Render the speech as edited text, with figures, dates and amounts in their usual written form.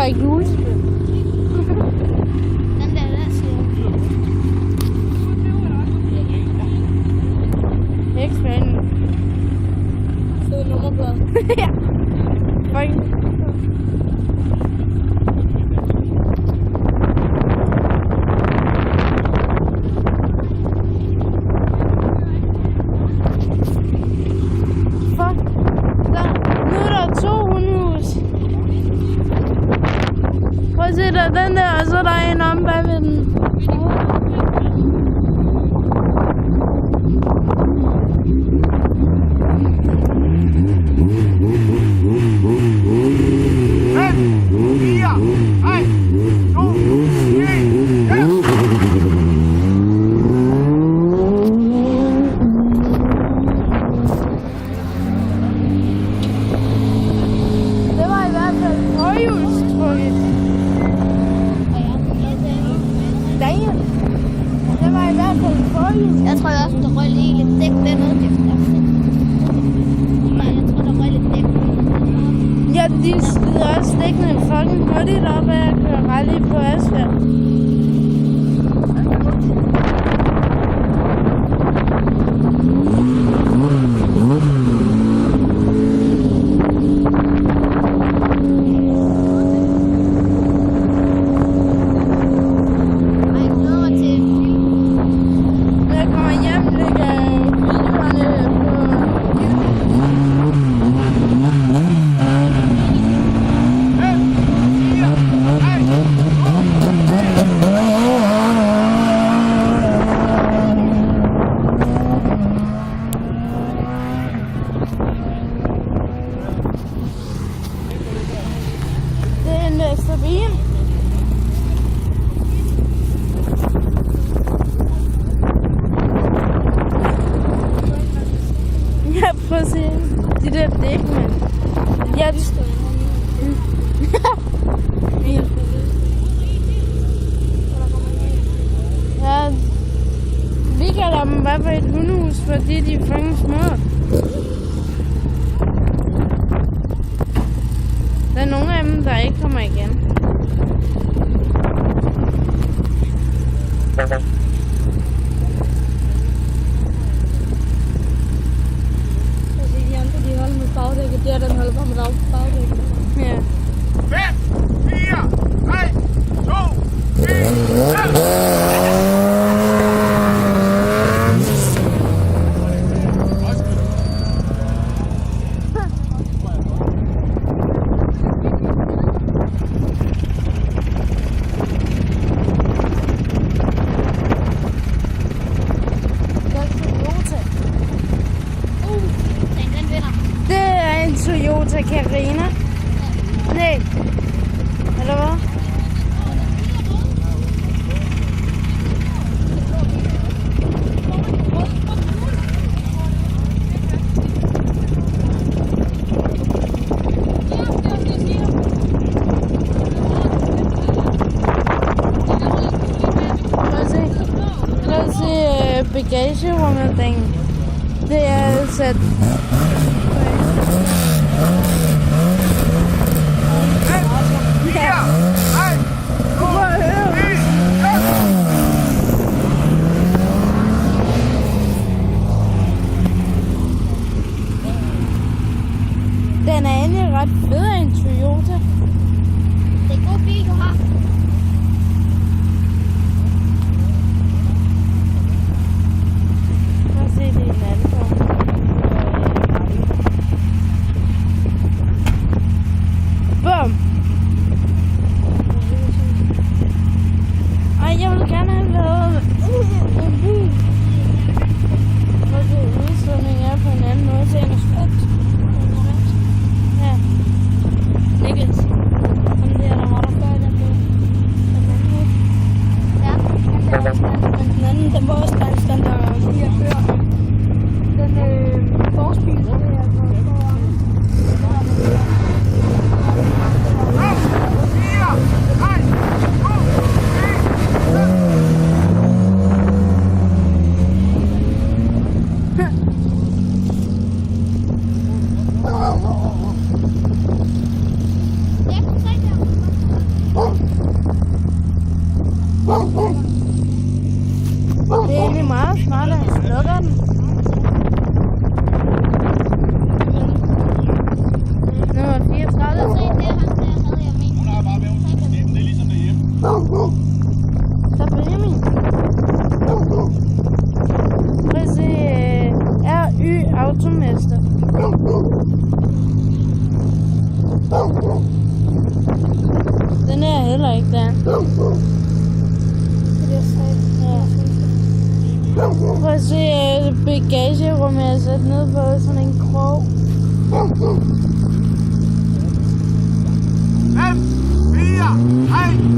ikke julespil. Den der siger. Ikke spændende. Fed nummerplade. Ja. Fuck. Den der, og så er der en om bagved den. Det var i hvert fald forhjulstrukket. Det var i hvert fald forhjul. Jeg tror også, der røg lige lidt dæk dernede. Nej, jeg tror, der røg lidt dæk. Ja, de slider også dækkene fucking hurtigt op af at køre rally på asfalt. Ja, prøv at se. De der dæk, mand. Ja, de står. Ja, vi kalder dem i hvert fald et hundehus, fordi de er fucking små. Der er nogle af dem, der ikke kommer igen. Bagdækket, der den holder på med bagdækket. Ja. 5, 4, 3, 2, 1. Toyota Carina. Nej. Eller hvad? Prøv at se bagagerummet, den. Det er sat. Den er egentlig ret fed af en Toyota. Det er en god bil, du har. Prøv at se, det er en anden form. Det er egentlig meget smart, at han slukker den. Nummer 34. Se, det er ham, der havde jeg med. Hun har bare været skæbnen. Det er ligesom derhjemme. Så Benjamin. Prøv at se. RY Automester. Den er heller ikke der. Det er sejt. Ja. Prøv at se bagagerummet, jeg har sat ned på sådan en krog. 5, 4, 3,